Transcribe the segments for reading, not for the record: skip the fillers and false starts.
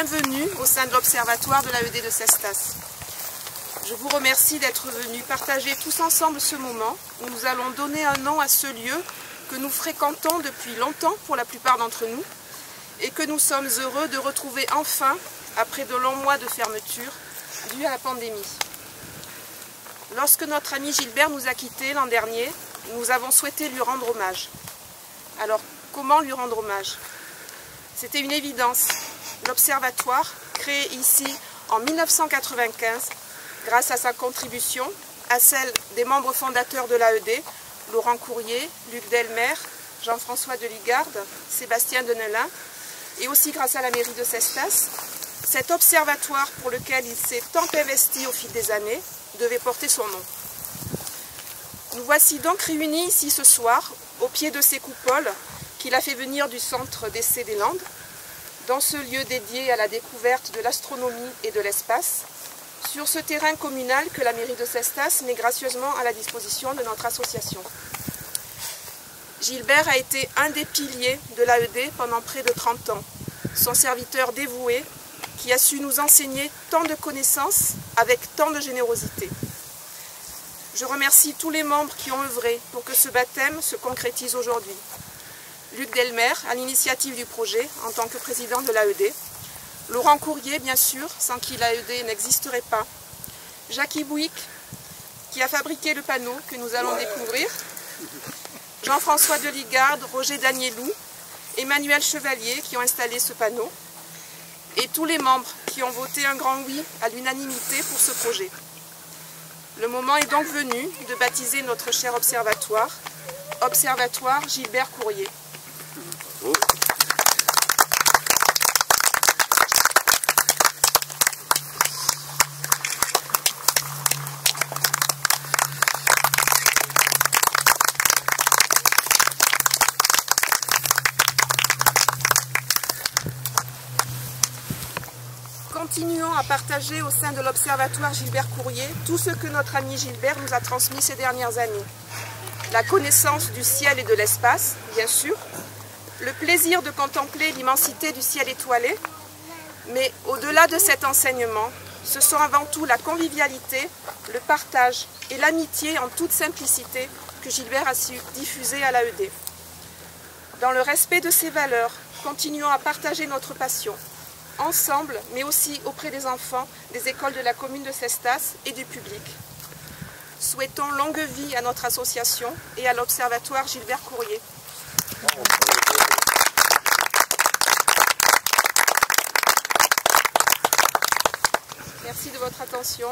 bienvenue au sein de l'Observatoire de l'AED de Cestas. Je vous remercie d'être venus partager tous ensemble ce moment où nous allons donner un nom à ce lieu que nous fréquentons depuis longtemps pour la plupart d'entre nous et que nous sommes heureux de retrouver enfin après de longs mois de fermeture dû à la pandémie. Lorsque notre ami Gilbert nous a quittés l'an dernier, nous avons souhaité lui rendre hommage. Alors, comment lui rendre hommage? C'était une évidence. L'Observatoire, créé ici en 1995, grâce à sa contribution, à celle des membres fondateurs de l'AED, Laurent Courrier, Luc Delmer, Jean-François Deligarde, Sébastien Denelin, et aussi grâce à la mairie de Cestas, cet observatoire pour lequel il s'est tant investi au fil des années devait porter son nom. Nous voici donc réunis ici ce soir, au pied de ces coupoles qu'il a fait venir du centre d'essai des Landes, dans ce lieu dédié à la découverte de l'astronomie et de l'espace, sur ce terrain communal que la mairie de Cestas met gracieusement à la disposition de notre association. Gilbert a été un des piliers de l'AED pendant près de 30 ans, son serviteur dévoué qui a su nous enseigner tant de connaissances avec tant de générosité. Je remercie tous les membres qui ont œuvré pour que ce baptême se concrétise aujourd'hui. Luc Delmer, à l'initiative du projet, en tant que président de l'AED. Laurent Courrier, bien sûr, sans qui l'AED n'existerait pas. Jackie Bouic, qui a fabriqué le panneau que nous allons découvrir. Jean-François Deligarde, Roger Danielou, Emmanuel Chevalier, qui ont installé ce panneau. Et tous les membres qui ont voté un grand oui à l'unanimité pour ce projet. Le moment est donc venu de baptiser notre cher observatoire, Observatoire Gilbert Courrier. Oh. Continuons à partager au sein de l'Observatoire Gilbert Courrier tout ce que notre ami Gilbert nous a transmis ces dernières années. La connaissance du ciel et de l'espace, bien sûr, le plaisir de contempler l'immensité du ciel étoilé, mais au-delà de cet enseignement, ce sont avant tout la convivialité, le partage et l'amitié en toute simplicité que Gilbert a su diffuser à l'AED. Dans le respect de ces valeurs, continuons à partager notre passion, ensemble, mais aussi auprès des enfants des écoles de la commune de Cestas et du public. Souhaitons longue vie à notre association et à l'Observatoire Gilbert Courrier. Merci de votre attention.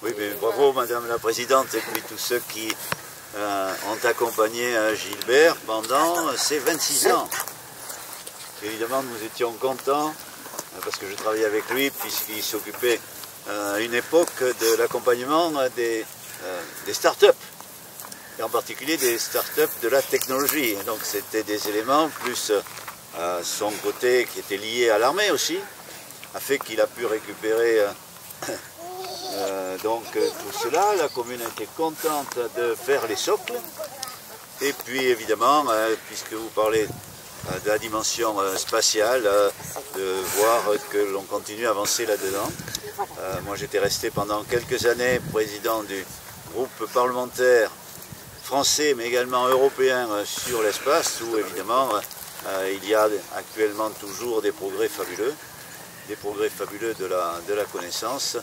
Oui, mais bravo Madame la Présidente et puis tous ceux qui ont accompagné Gilbert pendant ces 26 ans. Évidemment, nous étions contents parce que je travaillais avec lui puisqu'il s'occupait à une époque de l'accompagnement des start-up, et en particulier des start-up de la technologie. Et donc c'était des éléments, plus son côté qui était lié à l'armée aussi, a fait qu'il a pu récupérer donc tout cela. La commune était contente de faire les socles. Et puis évidemment, puisque vous parlez de la dimension spatiale, de voir que l'on continue à avancer là-dedans. Moi j'étais resté pendant quelques années président du groupe parlementaire français mais également européen sur l'espace où évidemment il y a actuellement toujours des progrès fabuleux de la connaissance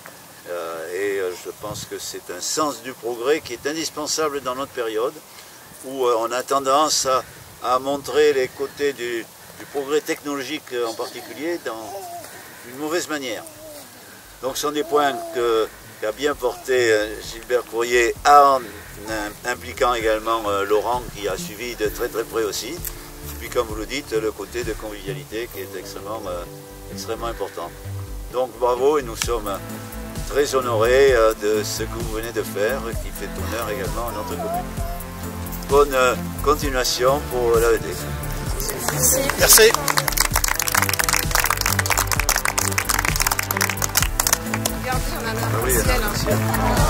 et je pense que c'est un sens du progrès qui est indispensable dans notre période où on a tendance à montrer les côtés du progrès technologique en particulier dans une mauvaise manière. Donc ce sont des points qu'a bien porté Gilbert Courrier en impliquant également Laurent qui a suivi de très très près aussi. Puis comme vous le dites, le côté de convivialité qui est extrêmement important. Donc bravo et nous sommes très honorés de ce que vous venez de faire qui fait honneur également à notre commune. Bonne continuation pour l'AED. Merci. Regardez, on a un Oui, ciel.